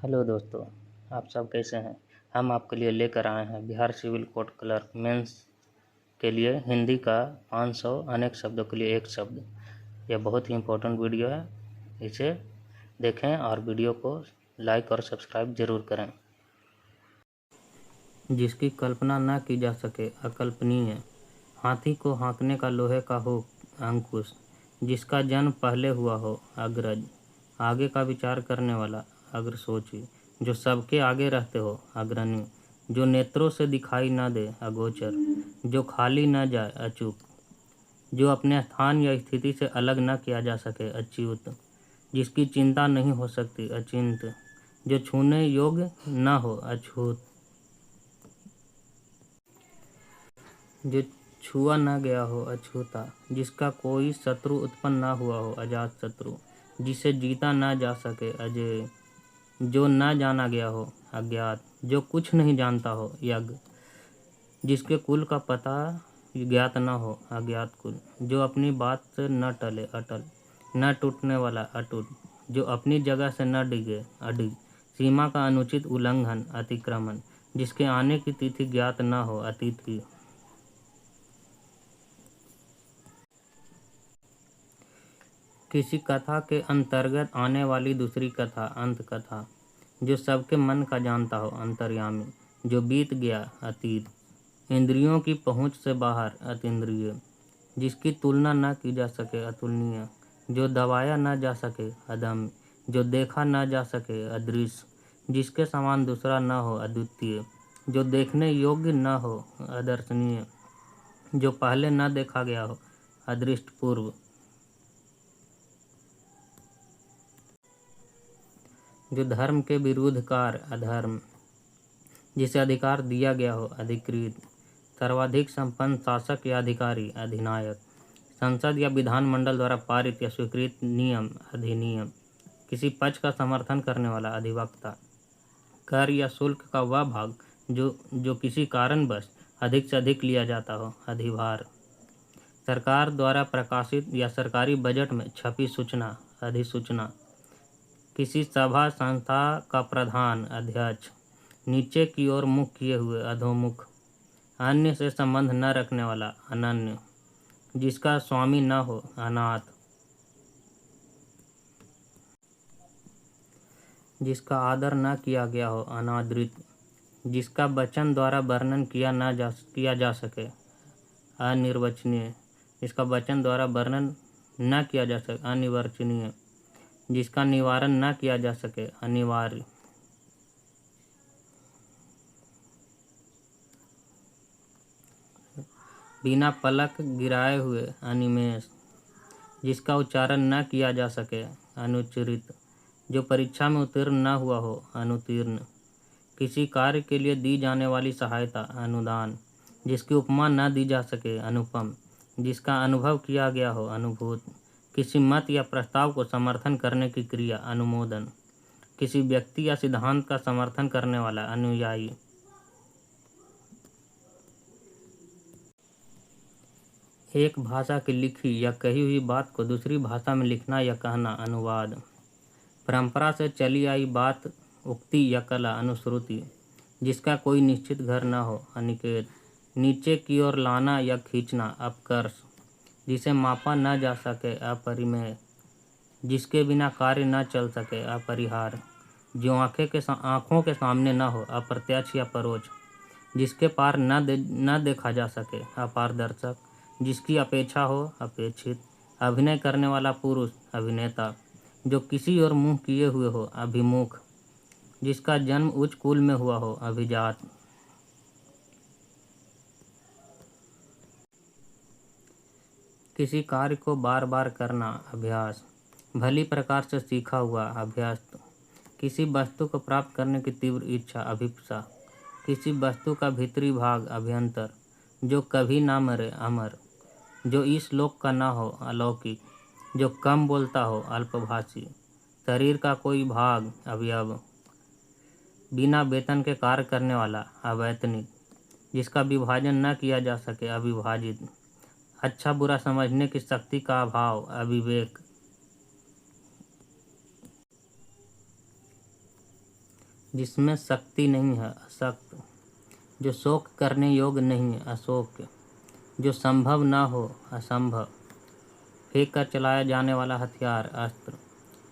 Hello दोस्तों, आप सब कैसे हैं। हम आपके लिए लेकर आए हैं Bihar civil court clerk mains के लिए हिंदी का 500 अनेक शब्दों के लिए एक शब्द। यह बहुत ही इम्पोर्टेंट वीडियो है, इसे देखें और वीडियो को लाइक और सब्सक्राइब जरूर करें। जिसकी कल्पना न की जा सके अकल्पनीय, हाथी को हाँकने का लोहे का हो अंकुश, जिसका जन्म पहले हुआ हो अग्रज, आगे का विचार करने वाला अग्रसोची, जो सबके आगे रहते हो अग्रणी, जो नेत्रों से दिखाई न दे अगोचर, जो खाली न जाए अचूक, जो अपने स्थान या स्थिति से अलग न किया जा सके अच्युत, जिसकी चिंता नहीं हो सकती अचिंत, जो छूने योग्य न हो अछूत, जो छुआ न गया हो अछूता, जिसका कोई शत्रु उत्पन्न न हुआ हो अजात शत्रु, जिसे जीता न जा सके अजय, जो न जाना गया हो अज्ञात, जो कुछ नहीं जानता हो यज्ञ, जिसके कुल का पता ज्ञात न हो अज्ञात कुल, जो अपनी बात से न टले अटल, न टूटने वाला अटूट, जो अपनी जगह से न डिगे अडिग, सीमा का अनुचित उल्लंघन अतिक्रमण, जिसके आने की तिथि ज्ञात न हो अतिथि। किसी कथा के अंतर्गत आने वाली दूसरी कथा अंत कथा, जो सबके मन का जानता हो अंतर्यामी, जो बीत गया अतीत, इंद्रियों की पहुँच से बाहर अतीन्द्रिय, जिसकी तुलना न की जा सके अतुलनीय, जो दबाया न जा सके अदम्य, जो देखा न जा सके अदृश्य, जिसके समान दूसरा न हो अद्वितीय, जो देखने योग्य न हो अदर्शनीय, जो पहले न देखा गया हो अदृष्ट पूर्व, जो धर्म के विरुद्धकार अधर्म, जिसे अधिकार दिया गया हो अधिकृत, सर्वाधिक संपन्न शासक या अधिकारी अधिनायक, संसद या विधानमंडल द्वारा पारित या स्वीकृत नियम अधिनियम, किसी पक्ष का समर्थन करने वाला अधिवक्ता, कर या शुल्क का वह भाग जो किसी कारणवश अधिक से अधिक लिया जाता हो अधिभार, सरकार द्वारा प्रकाशित या सरकारी बजट में छपी सूचना अधिसूचना, किसी सभा संस्था का प्रधान अध्यक्ष, नीचे की ओर मुख किए हुए अधोमुख, अन्य से संबंध न रखने वाला अनन्य, जिसका स्वामी न हो अनाथ, जिसका आदर न किया गया हो अनादृत, जिसका वचन द्वारा वर्णन किया जा सके अनिर्वचनीय, जिसका वचन द्वारा वर्णन न किया जा सके अनिर्वचनीय, जिसका निवारण न किया जा सके अनिवार्य, बिना पलक गिराए हुए अनिमेष, जिसका उच्चारण न किया जा सके अनुच्चरित, जो परीक्षा में उत्तीर्ण न हुआ हो अनुत्तीर्ण, किसी कार्य के लिए दी जाने वाली सहायता अनुदान, जिसकी उपमा न दी जा सके अनुपम, जिसका अनुभव किया गया हो अनुभूत, किसी मत या प्रस्ताव को समर्थन करने की क्रिया अनुमोदन, किसी व्यक्ति या सिद्धांत का समर्थन करने वाला अनुयायी, एक भाषा की लिखी या कही हुई बात को दूसरी भाषा में लिखना या कहना अनुवाद, परंपरा से चली आई बात उक्ति या कला अनुश्रुति, जिसका कोई निश्चित घर न हो अनिकेत, नीचे की ओर लाना या खींचना अपकर्ष, जिसे मापा न जा सके अपरिमेय, जिसके बिना कार्य न चल सके अपरिहार, जो आँखों के सामने न हो अप्रत्यक्ष या परोक्ष, जिसके पार न देखा जा सके अपारदर्शक, जिसकी अपेक्षा हो अपेक्षित, अभिनय करने वाला पुरुष अभिनेता, जो किसी ओर मुँह किए हुए हो अभिमुख, जिसका जन्म उच्च कुल में हुआ हो अभिजात, किसी कार्य को बार बार करना अभ्यास, भली प्रकार से सीखा हुआ अभ्यस्त, किसी वस्तु को प्राप्त करने की तीव्र इच्छा अभिप्सा, किसी वस्तु का भीतरी भाग अभ्यंतर, जो कभी ना मरे अमर, जो इस लोक का ना हो अलौकिक, जो कम बोलता हो अल्पभाषी, शरीर का कोई भाग अवयव, बिना वेतन के कार्य करने वाला अवैतनिक, जिसका विभाजन न किया जा सके अविभाजित, अच्छा बुरा समझने की शक्ति का अभाव अविवेक, जिसमें शक्ति नहीं है, अशक्त, जो शोक करने योग्य नहीं, अशोक, जो संभव ना हो, असंभव, फेंक कर चलाया जाने वाला हथियार, अस्त्र,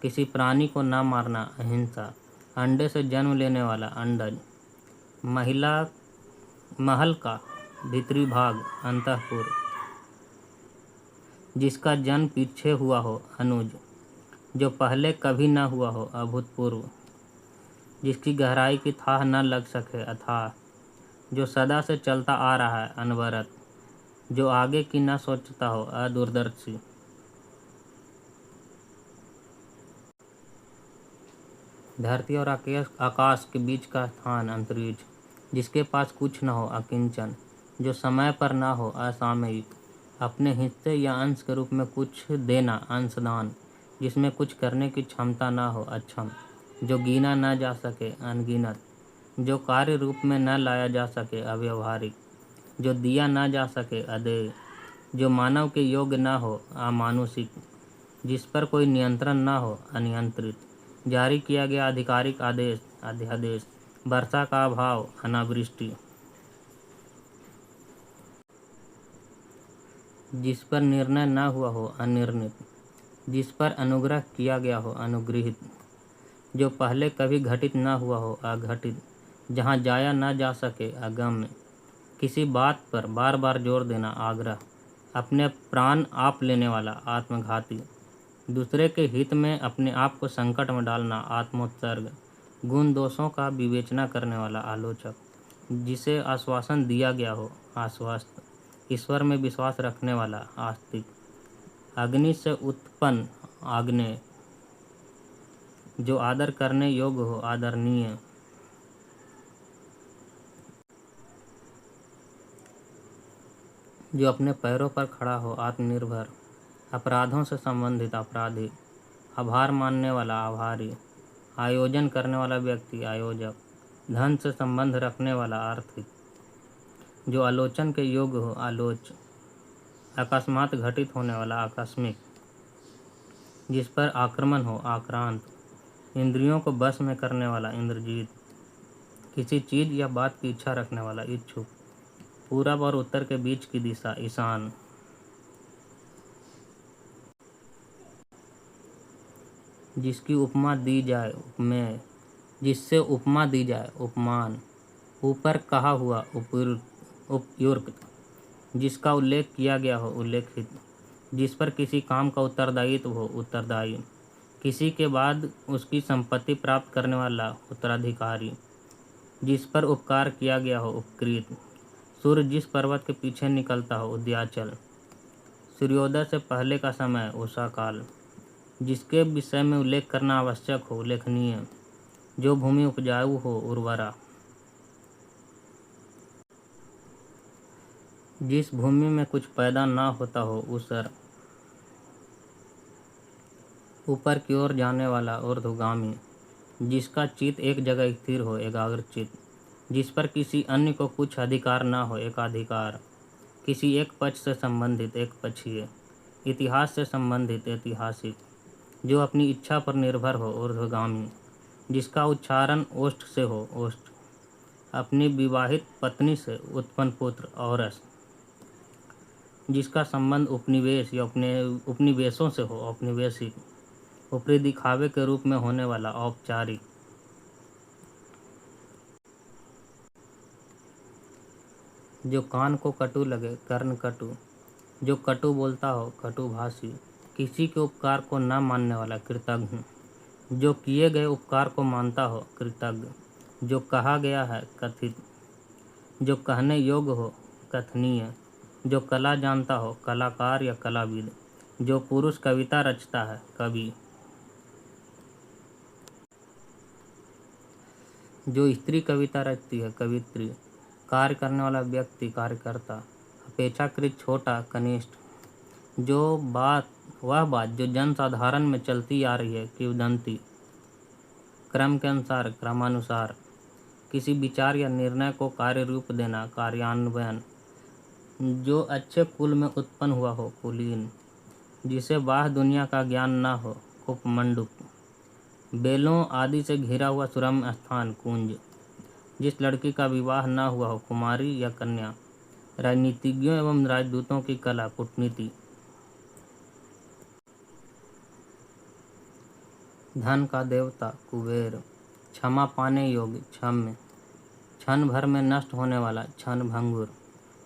किसी प्राणी को ना मारना, अहिंसा, अंडे से जन्म लेने वाला, अंडज, महिला महल का भीतरी भाग, अंतःपुर, जिसका जन्म पीछे हुआ हो, अनुज, जो पहले कभी न हुआ हो, अभूतपूर्व, जिसकी गहराई की थाह न लग सके, अथाह, जो सदा से चलता आ रहा है, अनवरत, जो आगे की न सोचता हो, अदूरदर्शी। धरती और आकाश के बीच का स्थान, अंतरिक्ष, जिसके पास कुछ न हो, अकिंचन, जो समय पर न हो, असामयिक, अपने हिस्से या अंश के रूप में कुछ देना, अंशदान, जिसमें कुछ करने की क्षमता न हो, अक्षम, जो गिना न जा सके, अनगिनत, जो कार्य रूप में न लाया जा सके, अव्यवहारिक, जो दिया न जा सके, अदेय, जो मानव के योग्य न हो, अमानुषिक, जिस पर कोई नियंत्रण न हो, अनियंत्रित, जारी किया गया आधिकारिक आदेश, अध्यादेश, वर्षा का अभाव, अनावृष्टि, जिस पर निर्णय न हुआ हो, अनिर्णित, जिस पर अनुग्रह किया गया हो, अनुगृहित, जो पहले कभी घटित न हुआ हो, अघटित, जहाँ जाया न जा सके, अगम्य, किसी बात पर बार बार जोर देना, आग्रह, अपने प्राण आप लेने वाला, आत्मघाती, दूसरे के हित में अपने आप को संकट में डालना, आत्मोत्सर्ग, गुण दोषों का विवेचना करने वाला, आलोचक, जिसे आश्वासन दिया गया हो, आश्वस्त, ईश्वर में विश्वास रखने वाला, आस्तिक, अग्नि से उत्पन्न, आग्नेय, जो आदर करने योग्य हो, आदरणीय, जो अपने पैरों पर खड़ा हो, आत्मनिर्भर, अपराधों से संबंधित, अपराधी, आभार मानने वाला, आभारी, आयोजन करने वाला व्यक्ति, आयोजक, धन से संबंध रखने वाला, आर्थिक, जो आलोचन के योग्य हो, आलोच, अकस्मात घटित होने वाला, आकस्मिक, जिस पर आक्रमण हो, आक्रांत, इंद्रियों को बस में करने वाला, इंद्रजीत, किसी चीज या बात की इच्छा रखने वाला, इच्छुक, पूरब और उत्तर के बीच की दिशा, ईशान, जिसकी उपमा दी जाए, उपमेय, जिससे उपमा दी जाए, उपमान, ऊपर कहा हुआ, उपयुक्त, जिसका उल्लेख किया गया हो, उल्लेखित, जिस पर किसी काम का उत्तरदायित्व हो, उत्तरदायी, किसी के बाद उसकी संपत्ति प्राप्त करने वाला, उत्तराधिकारी, जिस पर उपकार किया गया हो, उपकृत, सूर्य जिस पर्वत के पीछे निकलता हो, उदयाचल, सूर्योदय से पहले का समय, उषा काल, जिसके विषय में उल्लेख करना आवश्यक हो, उल्लेखनीय, जो भूमि उपजाऊ हो, उर्वरा, जिस भूमि में कुछ पैदा ना होता हो, ऊसर, ऊपर की ओर जाने वाला, ऊर्ध्वगामी, जिसका चित्त एक जगह स्थिर हो, एकाग्रचित्त, जिस पर किसी अन्य को कुछ अधिकार ना हो, एकाधिकार, किसी एक पक्ष से संबंधित, एक पक्षीय, इतिहास से संबंधित, ऐतिहासिक, जो अपनी इच्छा पर निर्भर हो, ऊर्ध्वगामी, जिसका उच्चारण ओष्ठ से हो, ओष्ठ, अपनी विवाहित पत्नी से उत्पन्न पुत्र, औरस, जिसका संबंध उपनिवेश या उपनिवेशों से हो, औपनिवेशिक, ऊपरी दिखावे के रूप में होने वाला, औपचारिक, जो कान को कटु लगे, कर्ण कटु, जो कटु बोलता हो, कटुभाषी, किसी के उपकार को न मानने वाला, कृतघ्न, जो किए गए उपकार को मानता हो, कृतज्ञ, जो कहा गया है, कथित, जो कहने योग्य हो, कथनीय, जो कला जानता हो, कलाकार या कलाविद, जो पुरुष कविता रचता है, कवि, जो स्त्री कविता रचती है, कवित्री, कार्य करने वाला व्यक्ति, कार्यकर्ता, अपेक्षाकृत छोटा, कनिष्ठ, वह बात जो जन साधारण में चलती आ रही है, किंवदंती, क्रम के अनुसार, क्रमानुसार, किसी विचार या निर्णय को कार्य रूप देना, कार्यान्वयन, जो अच्छे कुल में उत्पन्न हुआ हो, कुलीन, जिसे बाह्य दुनिया का ज्ञान न हो, उपमंडूक, बेलों आदि से घिरा हुआ सुरम्य स्थान कुंज। जिस लड़की का विवाह न हुआ हो, कुमारी या कन्या। राजनीतिज्ञों एवं राजदूतों की कला, कूटनीति। धन का देवता कुबेर। क्षमा पाने योग्य, क्षम्य। क्षण भर में नष्ट होने वाला, क्षण भंगुर।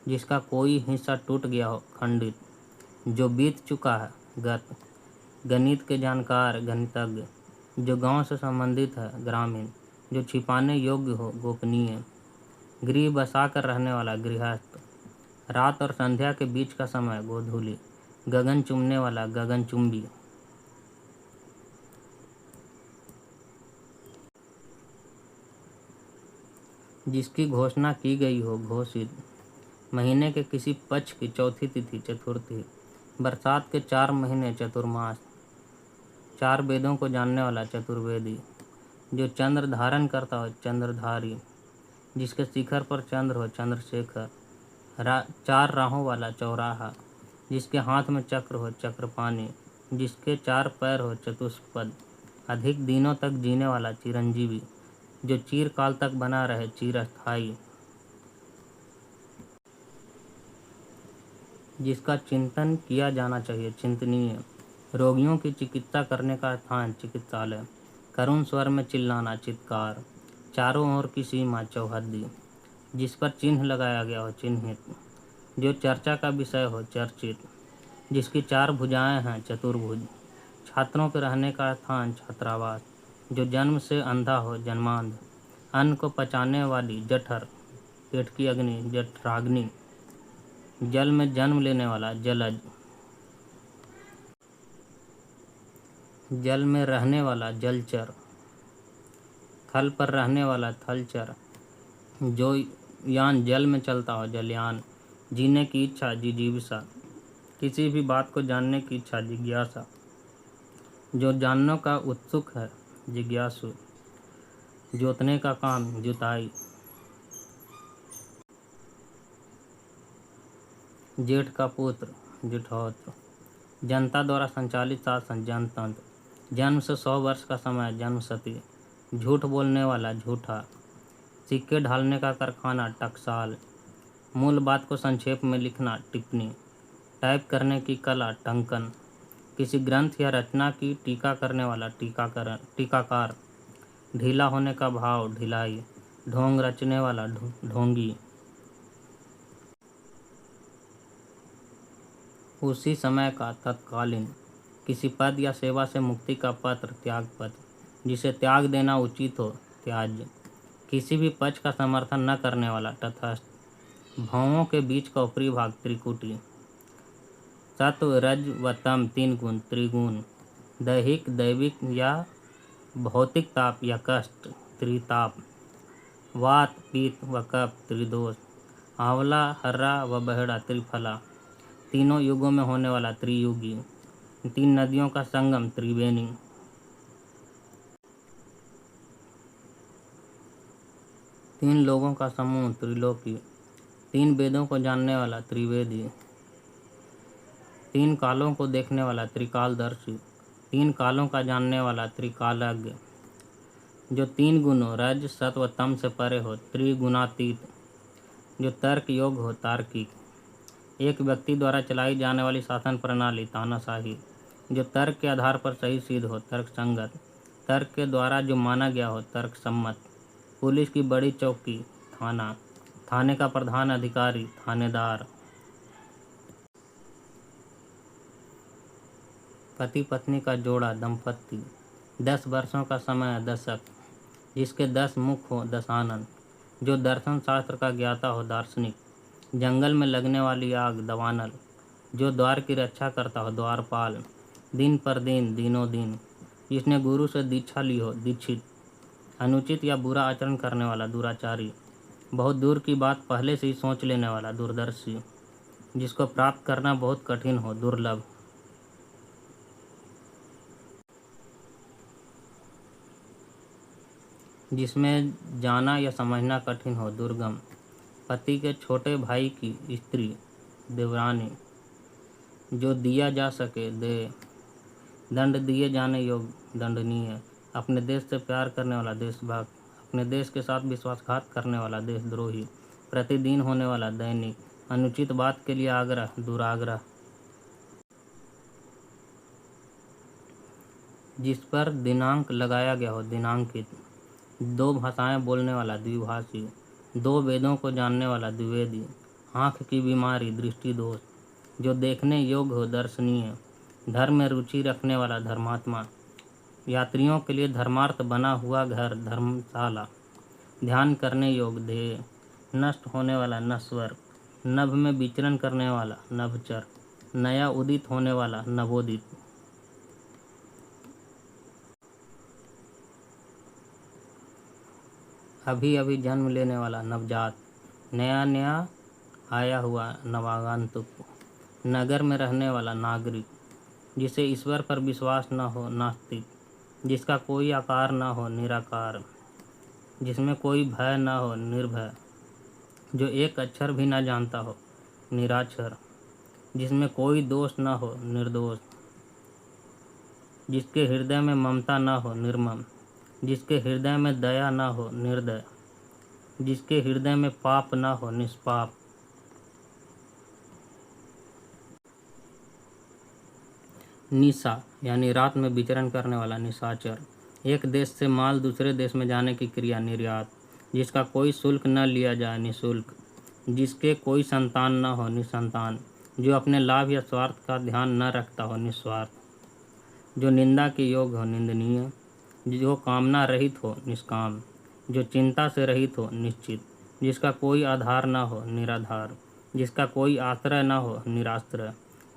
जिसका कोई हिस्सा टूट गया हो, खंडित। जो बीत चुका है, गत। गणित के जानकार, गणितज्ञ। जो गांव से संबंधित है, ग्रामीण। जो छिपाने योग्य हो, गोपनीय। गृह बसा कर रहने वाला, गृहस्थ। रात और संध्या के बीच का समय, गोधूलि। गगन चुमने वाला, गगनचुंबी। जिसकी घोषणा की गई हो, घोषित। महीने के किसी पक्ष की चौथी तिथि, चतुर्थी। बरसात के 4 महीने, चतुर्मास। 4 वेदों को जानने वाला, चतुर्वेदी। जो चंद्र धारण करता हो, चंद्रधारी। जिसके शिखर पर चंद्र हो, चंद्रशेखर। 4 राहों वाला, चौराहा। जिसके हाथ में चक्र हो, चक्रपाणी। जिसके 4 पैर हो, चतुष्पद। अधिक दिनों तक जीने वाला, चिरंजीवी। जो चिरकाल तक बना रहे, चिरस्थायी। जिसका चिंतन किया जाना चाहिए, चिंतनीय। रोगियों की चिकित्सा करने का स्थान, चिकित्सालय। करुण स्वर में चिल्लाना, चित्कार। चारों ओर की सीमा, चौहद्दी। जिस पर चिन्ह लगाया गया हो, चिन्हित। जो चर्चा का विषय हो, चर्चित। जिसकी 4 भुजाएं हैं, चतुर्भुज। छात्रों के रहने का स्थान, छात्रावास। जो जन्म से अंधा हो, जन्मांध। अन्न को पचाने वाली, जठर। पेट की अग्नि, जठराग्नि। जल में जन्म लेने वाला, जलज। जल में रहने वाला, जलचर। थल पर रहने वाला, थलचर। जो यान जल में चलता हो, जलयान। जीने की इच्छा, जिजीविषा। किसी भी बात को जानने की इच्छा, जिज्ञासा। जो जानने का उत्सुक है, जिज्ञासु। जोतने का काम, जुताई। जेठ का पुत्र, जेठौत्र। जनता द्वारा संचालित शासन, जनतंत्र। जन्म से 100 वर्ष का समय, जन्मशती। झूठ बोलने वाला, झूठा। सिक्के ढालने का कारखाना, टकसाल। मूल बात को संक्षेप में लिखना, टिप्पणी। टाइप करने की कला, टंकन। किसी ग्रंथ या रचना की टीका करने वाला, टीकाकार। ढीला होने का भाव, ढिलाई। ढोंग रचने वाला, ढोंगी। उसी समय का, तत्कालीन। किसी पद या सेवा से मुक्ति का पत्र, त्यागपत्र। जिसे त्याग देना उचित हो, त्याज्य। किसी भी पक्ष का समर्थन न करने वाला, तटस्थ। भावों के बीच का ऊपरी भाग, त्रिकुटी। सत्व, रज व तम 3 गुण, त्रिगुण। दैहिक, दैविक या भौतिक ताप या कष्ट, त्रिताप। वात, पित्त व कफ, त्रिदोष। आंवला, हर्रा व बहेड़ा, त्रिफला। तीनों युगों में होने वाला, त्रियुगी। 3 नदियों का संगम, त्रिवेणी। 3 लोगों का समूह, त्रिलोकी। 3 वेदों को जानने वाला, त्रिवेदी। 3 कालों को देखने वाला, त्रिकालदर्शी। 3 कालों का जानने वाला, त्रिकालज्ञ। जो 3 गुणों, रज, सत्व, तम से परे हो, त्रिगुणातीत। जो तर्क योग्य हो, तार्किक। एक व्यक्ति द्वारा चलाई जाने वाली शासन प्रणाली, तानाशाही। जो तर्क के आधार पर सही सिद्ध हो, तर्कसंगत। तर्क के द्वारा जो माना गया हो, तर्कसम्मत। पुलिस की बड़ी चौकी, थाना। थाने का प्रधान अधिकारी, थानेदार। पति पत्नी का जोड़ा, दंपत्ति। 10 वर्षों का समय, दशक। जिसके 10 मुख हो, दशानन। जो दर्शन शास्त्र का ज्ञाता हो, दार्शनिक। जंगल में लगने वाली आग, दवानल। जो द्वार की रक्षा करता हो, द्वारपाल। दिन पर दिन, दिनों दिन। जिसने गुरु से दीक्षा ली हो, दीक्षित। अनुचित या बुरा आचरण करने वाला, दुराचारी। बहुत दूर की बात पहले से ही सोच लेने वाला, दूरदर्शी। जिसको प्राप्त करना बहुत कठिन हो, दुर्लभ। जिसमें जाना या समझना कठिन हो, दुर्गम। पति के छोटे भाई की स्त्री, देवरानी। जो दिया जा सके, दे। दंड दिए जाने योग्य, दंडनीय। अपने देश से प्यार करने वाला देशभक्त, अपने देश के साथ विश्वासघात करने वाला देशद्रोही, प्रतिदिन होने वाला दैनिक, अनुचित बात के लिए आग्रह दुराग्रह, जिस पर दिनांक लगाया गया हो दिनांकित, दो भाषाएं बोलने वाला द्विभाषी, दो वेदों को जानने वाला द्विवेदी, आँख की बीमारी दृष्टि दोष, जो देखने योग्य हो दर्शनीय, धर्म में रुचि रखने वाला धर्मात्मा, यात्रियों के लिए धर्मार्थ बना हुआ घर धर्मशाला, ध्यान करने योग्य ध्येय, नष्ट होने वाला नश्वर, नभ में विचरण करने वाला नभचर, नया उदित होने वाला नवोदित, अभी अभी जन्म लेने वाला नवजात, नया नया आया हुआ नवागंतुक, नगर में रहने वाला नागरिक, जिसे ईश्वर पर विश्वास न हो नास्तिक, जिसका कोई आकार न हो निराकार, जिसमें कोई भय न हो निर्भय, जो एक अक्षर भी न जानता हो निराक्षर, जिसमें कोई दोष न हो निर्दोष, जिसके हृदय में ममता न हो निर्मम, जिसके हृदय में दया न हो निर्दय, जिसके हृदय में पाप न हो निष्पाप, निशा यानी रात में विचरण करने वाला निशाचर, एक देश से माल दूसरे देश में जाने की क्रिया निर्यात, जिसका कोई शुल्क न लिया जाए निःशुल्क, जिसके कोई संतान न हो निसंतान, जो अपने लाभ या स्वार्थ का ध्यान न रखता हो निस्वार्थ, जो निंदा के योग्य हो निंदनीय, जो कामना रहित हो निष्काम, जो चिंता से रहित हो निश्चित, जिसका कोई आधार न हो निराधार, जिसका कोई आश्रय न हो निराश्रय,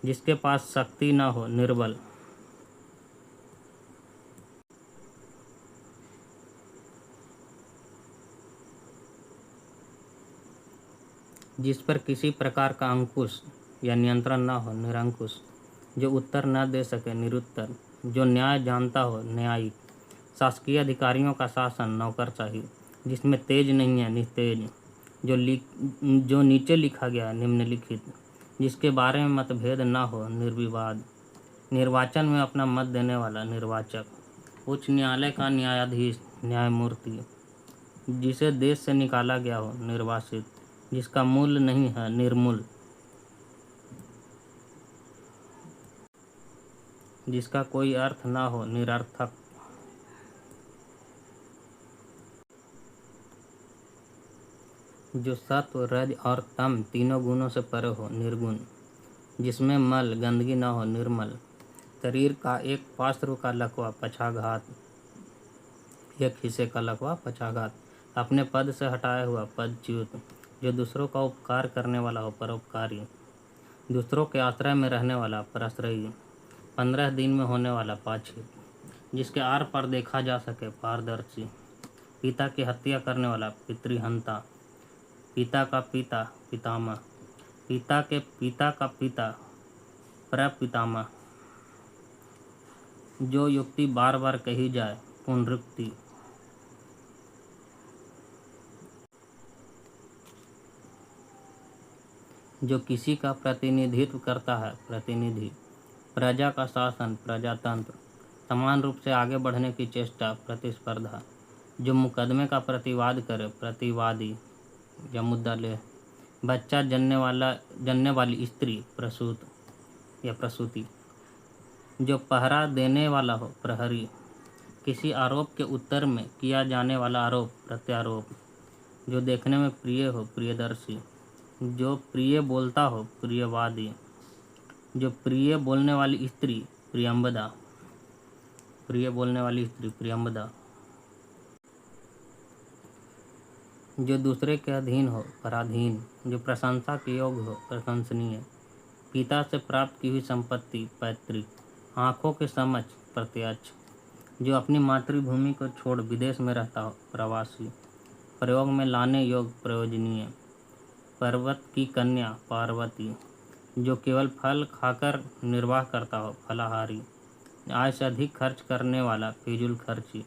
जिसके पास शक्ति न हो निर्बल, जिस पर किसी प्रकार का अंकुश या नियंत्रण न हो निरंकुश, जो उत्तर न दे सके निरुत्तर, जो न्याय जानता हो न्यायिक, शासकीय अधिकारियों का शासन नौकरशाही, जिसमें तेज नहीं है निस्तेज, जो नीचे लिखा गया निम्नलिखित, जिसके बारे में मतभेद न हो निर्विवाद, निर्वाचन में अपना मत देने वाला निर्वाचक, उच्च न्यायालय का न्यायाधीश न्यायमूर्ति, जिसे देश से निकाला गया हो निर्वासित, जिसका मूल्य नहीं है निर्मूल, जिसका कोई अर्थ न हो निरर्थक, जो सत्व रज और तम तीनों गुणों से परे हो निर्गुण, जिसमें मल गंदगी न हो निर्मल, शरीर का एक पार्श्व का लकवा पक्षाघात, एक हिस्से का लकवा पक्षाघात, अपने पद से हटाया हुआ पदच्युत, जो दूसरों का उपकार करने वाला हो परोपकारी, दूसरों के आश्रय में रहने वाला पराश्रयी, 15 दिन में होने वाला पाक्षिक, जिसके आर पर देखा जा सके पारदर्शी, पिता की हत्या करने वाला पितृहंता, पिता का पिता पितामह, पिता के पिता का पिता प्रपितामह, जो युक्ति बार बार कही जाए पुनरुक्ति, जो किसी का प्रतिनिधित्व करता है प्रतिनिधि, प्रजा का शासन प्रजातंत्र, समान रूप से आगे बढ़ने की चेष्टा प्रतिस्पर्धा, जो मुकदमे का प्रतिवाद करे प्रतिवादी या मुद्दा ले, बच्चा जनने वाली स्त्री प्रसूत या प्रसूति, जो पहरा देने वाला हो प्रहरी, किसी आरोप के उत्तर में किया जाने वाला आरोप प्रत्यारोप, जो देखने में प्रिय हो प्रियदर्शी, जो प्रिय बोलता हो प्रियवादी, जो प्रिय बोलने वाली स्त्री प्रियंबदा, प्रिय बोलने वाली स्त्री प्रियंबदा, जो दूसरे के अधीन हो पराधीन, जो प्रशंसा के योग्य हो प्रशंसनीय, पिता से प्राप्त की हुई संपत्ति पैतृक, आँखों के समक्ष प्रत्यक्ष, जो अपनी मातृभूमि को छोड़ विदेश में रहता हो प्रवासी, प्रयोग में लाने योग्य प्रयोजनीय, पर्वत की कन्या पार्वती, जो केवल फल खाकर निर्वाह करता हो फलाहारी, आय से अधिक खर्च करने वाला फिजूल खर्ची,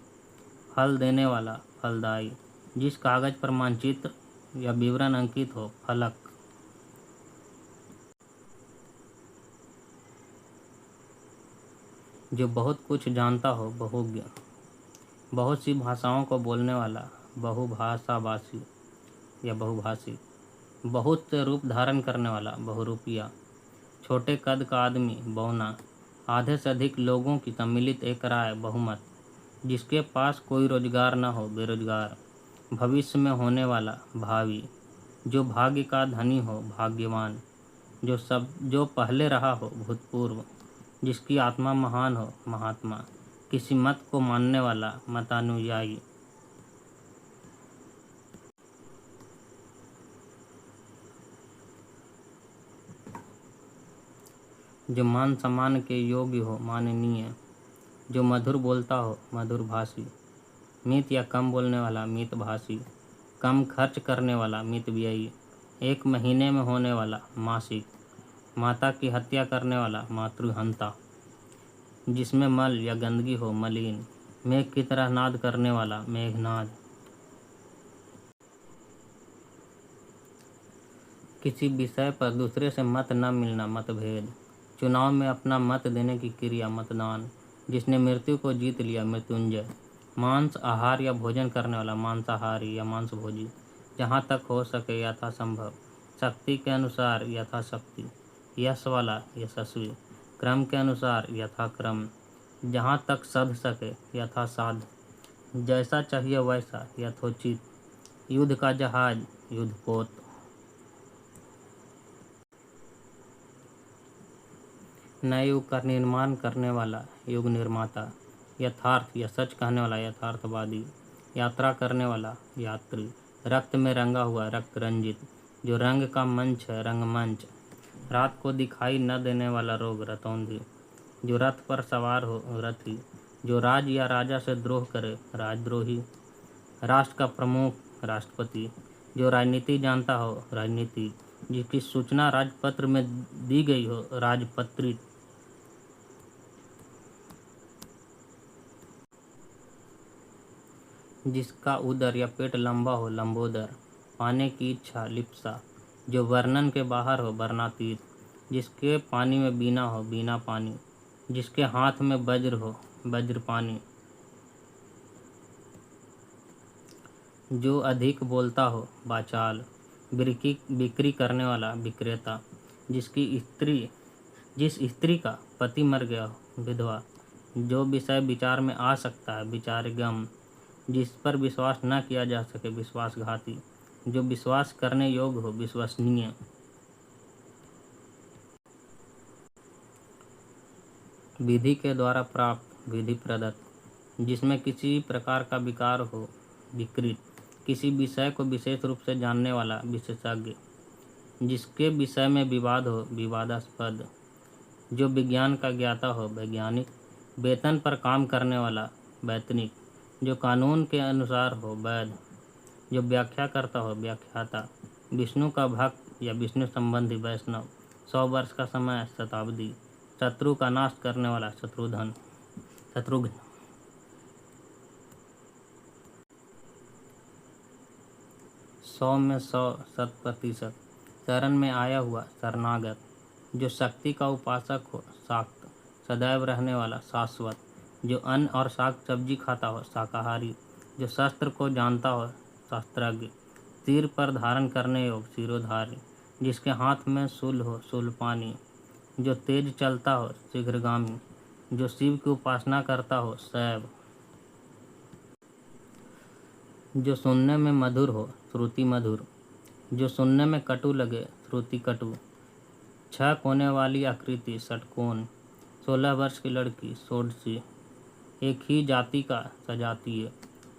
फल देने वाला फलदायी, जिस कागज पर मानचित्र या विवरण अंकित हो फलक, जो बहुत कुछ जानता हो बहुज्ञ, बहुत सी भाषाओं को बोलने वाला, बहुभाषाभाषी या बहुभाषी। बहुत से रूप धारण करने वाला, बहुरूपिया। छोटे कद का आदमी, बौना। आधे से अधिक लोगों की सम्मिलित एक राय, बहुमत। जिसके पास कोई रोजगार न हो, बेरोजगार। भविष्य में होने वाला, भावी। जो भाग्य का धनी हो, भाग्यवान। जो पहले रहा हो, भूतपूर्व। जिसकी आत्मा महान हो, महात्मा। किसी मत को मानने वाला, मतानुयायी। जो मान सम्मान के योग्य हो, माननीय। जो मधुर बोलता हो, मधुरभाषी। मित या कम बोलने वाला, मितभाषी। कम खर्च करने वाला, मितव्ययी। एक महीने में होने वाला, मासिक। माता की हत्या करने वाला, मातृहंता। जिसमें मल या गंदगी हो, मलिन। मेघ की तरह नाद करने वाला, मेघनाद। किसी विषय पर दूसरे से मत न मिलना, मतभेद। चुनाव में अपना मत देने की क्रिया, मतदान। जिसने मृत्यु को जीत लिया, मृत्युंजय। मांस आहार या भोजन करने वाला, मांसाहारी या मांसभोजी। जहाँ तक हो सके, यथासंभव। शक्ति के अनुसार, यथाशक्ति। यश वाला, यशस्वी। क्रम के अनुसार, यथाक्रम। जहाँ तक सध सके, यथासाध। जैसा चाहिए वैसा, यथोचित। युद्ध का जहाज, युद्धपोत। नए युग का निर्माण करने वाला, युग निर्माता। यथार्थ या सच कहने वाला, यथार्थवादी। यात्रा करने वाला, यात्री। रक्त में रंगा हुआ, रक्त रंजित। जो रंग का मंच है, रंगमंच। रात को दिखाई न देने वाला रोग, रतौंधी। जो रथ पर सवार हो, रथी। जो राज या राजा से द्रोह करे, राजद्रोही। राष्ट्र का प्रमुख, राष्ट्रपति। जो राजनीति जानता हो, राजनीति। जिसकी सूचना राजपत्र में दी गई हो, राजपत्रित। जिसका उदर या पेट लंबा हो, लंबोदर। पाने की इच्छा, लिप्सा। जो वर्णन के बाहर हो, वर्णातीत। जिसके पानी में बीना हो, बीना पानी। जिसके हाथ में वज्र हो, वज्रपानी। जो अधिक बोलता हो, वाचाल। बिक्री करने वाला, विक्रेता। जिस स्त्री का पति मर गया हो, विधवा। जो विषय विचार में आ सकता है, विचारगम। जिस पर विश्वास न किया जा सके, विश्वासघाती। जो विश्वास करने योग्य हो, विश्वसनीय। विधि के द्वारा प्राप्त, विधि प्रदत्त। जिसमें किसी प्रकार का विकार हो, विकृत। किसी विषय को विशेष रूप से जानने वाला, विशेषज्ञ। जिसके विषय में विवाद हो, विवादास्पद। जो विज्ञान का ज्ञाता हो, वैज्ञानिक। वेतन पर काम करने वाला, वैतनिक। जो कानून के अनुसार हो, वैध। जो व्याख्या करता हो, व्याख्याता। विष्णु का भक्त या विष्णु संबंधी, वैष्णव। 100 वर्ष का समय, शताब्दी। शत्रु का नाश करने वाला, शत्रुघ्न। 100 में 100, 100%। शरण में आया हुआ, शरणागत। जो शक्ति का उपासक हो, शाक्त। सदैव रहने वाला, शाश्वत। जो अन्न और शाक सब्जी खाता हो, शाकाहारी। जो शस्त्र को जानता हो, शास्त्रज्ञ। सिर पर धारण करने योग, शिरोधारी। जिसके हाथ में शूल हो, शूलपानी। जो तेज चलता हो, शीघ्रगामी। जो शिव की उपासना करता हो, शैव। जो सुनने में मधुर हो, श्रुति मधुर। जो सुनने में कटु लगे, श्रुति कटु। 6 कोने वाली आकृति, षटकोण। 16 वर्ष की लड़की, षोडशी। एक ही जाति का, सजातीय।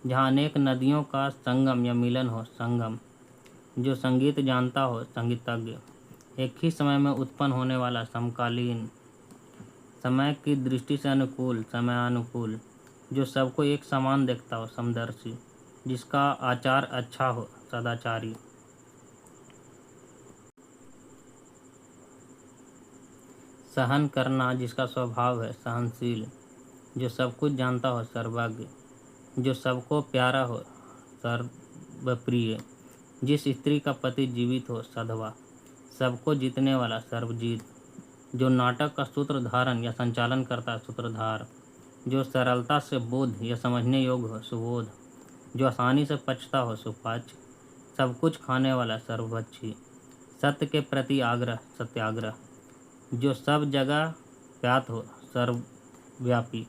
जहाँ अनेक नदियों का संगम या मिलन हो, संगम। जो संगीत जानता हो, संगीतज्ञ। एक ही समय में उत्पन्न होने वाला, समकालीन। समय की दृष्टि से अनुकूल, समयानुकूल। जो सबको एक समान देखता हो, समदर्शी। जिसका आचार अच्छा हो, सदाचारी। सहन करना जिसका स्वभाव है, सहनशील। जो सब कुछ जानता हो, सर्वज्ञ। जो सबको प्यारा हो, सर्वप्रिय। जिस स्त्री का पति जीवित हो, सधवा। सबको जीतने वाला, सर्वजीत। जो नाटक का सूत्र धारण या संचालन करता है, सूत्रधार। जो सरलता से बोध या समझने योग्य हो सुबोध, जो आसानी से पचता हो सुपाच्य, सब कुछ खाने वाला सर्वभक्षी, सत्य के प्रति आग्रह सत्याग्रह, जो सब जगह व्याप्त हो सर्वव्यापी,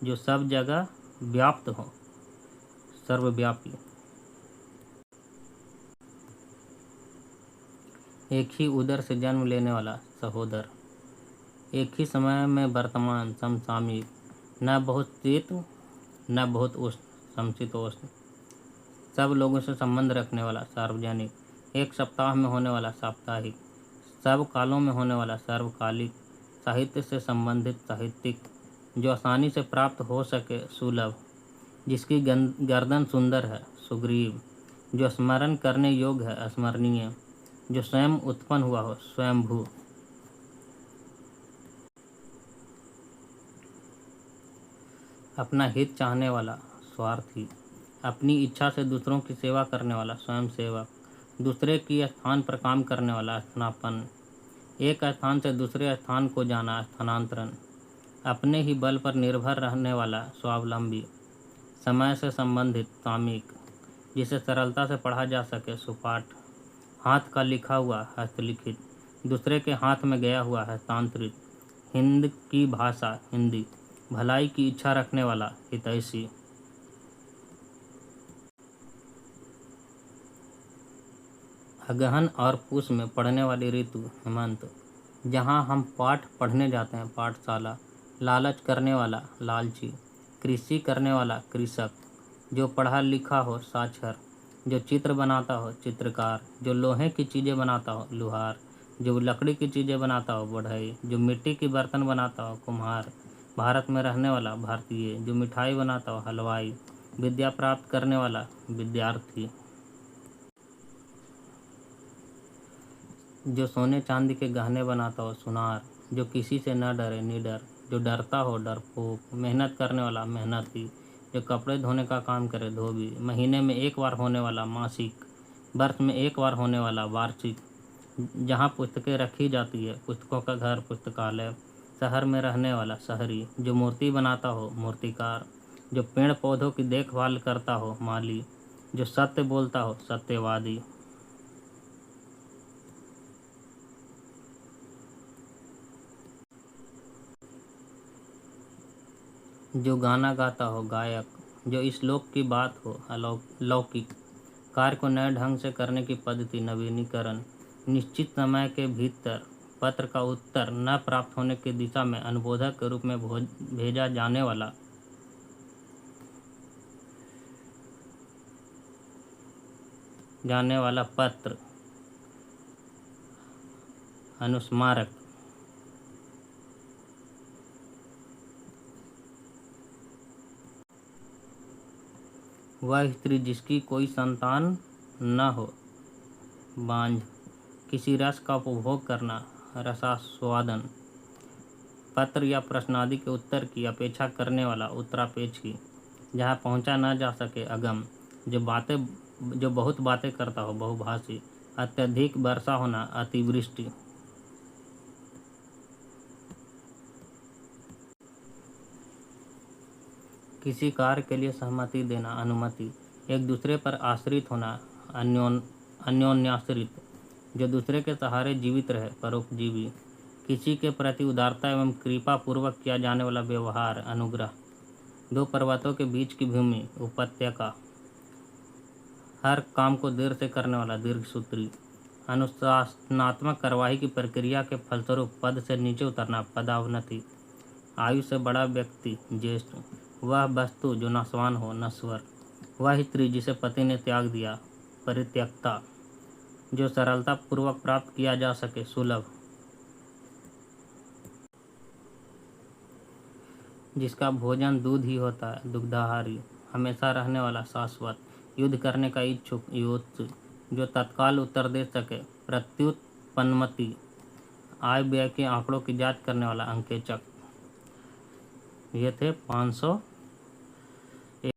जो सब जगह व्याप्त हो सर्वव्यापी। एक ही उदर से जन्म लेने वाला सहोदर, एक ही समय में वर्तमान समसामयिक, न बहुत शीत न बहुत उष्ण समशीतोष्ण, सब लोगों से संबंध रखने वाला सार्वजनिक, एक सप्ताह में होने वाला साप्ताहिक, सब कालों में होने वाला सर्वकालिक, साहित्य से संबंधित साहित्यिक, जो आसानी से प्राप्त हो सके सुलभ, जिसकी गर्दन सुंदर है सुग्रीव, जो स्मरण करने योग्य है अस्मरणीय, जो स्वयं उत्पन्न हुआ हो स्वयंभू। अपना हित चाहने वाला स्वार्थी, अपनी इच्छा से दूसरों की सेवा करने वाला स्वयं सेवक, दूसरे की स्थान पर काम करने वाला स्थानापन्न, एक स्थान से दूसरे स्थान को जाना स्थानांतरण, अपने ही बल पर निर्भर रहने वाला स्वावलंबी, समय से संबंधित सामयिक, जिसे सरलता से पढ़ा जा सके सुपाठ, हाथ का लिखा हुआ हस्तलिखित, दूसरे के हाथ में गया हुआ हस्तांतरित, हिंद की भाषा हिंदी, भलाई की इच्छा रखने वाला हितैषी। अगहन और पूस में पढ़ने वाली ऋतु हेमंत, जहाँ हम पाठ पढ़ने जाते हैं पाठशाला, लालच करने वाला लालची, कृषि करने वाला कृषक, जो पढ़ा लिखा हो साक्षर, जो चित्र बनाता हो चित्रकार, जो लोहे की चीज़ें बनाता हो लुहार, जो लकड़ी की चीज़ें बनाता हो बढ़ई, जो मिट्टी की बर्तन बनाता हो कुम्हार, भारत में रहने वाला भारतीय, जो मिठाई बनाता हो हलवाई, विद्या प्राप्त करने वाला विद्यार्थी, जो सोने चांदी के गहने बनाता हो सुनार, जो किसी से न डरे निडर, जो डरता हो डरपोक, मेहनत करने वाला मेहनती, जो कपड़े धोने का काम करे धोबी, महीने में एक बार होने वाला मासिक, वर्ष में एक बार होने वाला वार्षिक, जहाँ पुस्तकें रखी जाती है पुस्तकों का घर पुस्तकालय, शहर में रहने वाला शहरी, जो मूर्ति बनाता हो मूर्तिकार, जो पेड़ पौधों की देखभाल करता हो माली, जो सत्य बोलता हो सत्यवादी। जो गाना गाता हो गायक, जो इस लोक की बात हो लौकिक, कार्य को नए ढंग से करने की पद्धति नवीनीकरण, निश्चित समय के भीतर पत्र का उत्तर न प्राप्त होने की दिशा में अनुबोधक के रूप में भेजा जाने वाला पत्र अनुस्मारक। वह स्त्री जिसकी कोई संतान न हो बांझ, किसी रस का उपभोग करना रसास्वादन, पत्र या प्रश्नादि के उत्तर की अपेक्षा करने वाला उत्तरापेक्षी, जहाँ पहुँचा न जा सके अगम, जो बहुत बातें करता हो बहुभाषी, अत्यधिक वर्षा होना अतिवृष्टि। किसी कार्य के लिए सहमति देना अनुमति, एक दूसरे पर आश्रित होना अन्योन्याश्रित, जो दूसरे के सहारे जीवित रहे परोपजीवी, किसी के प्रति उदारता एवं कृपा पूर्वक किया जाने वाला व्यवहार अनुग्रह, दो पर्वतों के बीच की भूमि उपत्यका, हर काम को देर से करने वाला दीर्घसूत्री, अनुशासनात्मक कार्यवाही की प्रक्रिया के फलस्वरूप पद से नीचे उतरना पदावनति, आयु से बड़ा व्यक्ति ज्येष्ठ, वह वस्तु जो नाशवान हो नश्वर, वह स्त्री जिसे पति ने त्याग दिया परित्यक्ता, जो सरलता पूर्वक प्राप्त किया जा सके सुलभ, जिसका भोजन दूध ही होता है दुग्धाहारी, हमेशा रहने वाला शाश्वत, युद्ध करने का इच्छुक योत्सु, जो तत्काल उत्तर दे सके प्रत्युत्पन्नमति, आय व्यय के आंकड़ों की जांच करने वाला अंकेचक। ये थे 500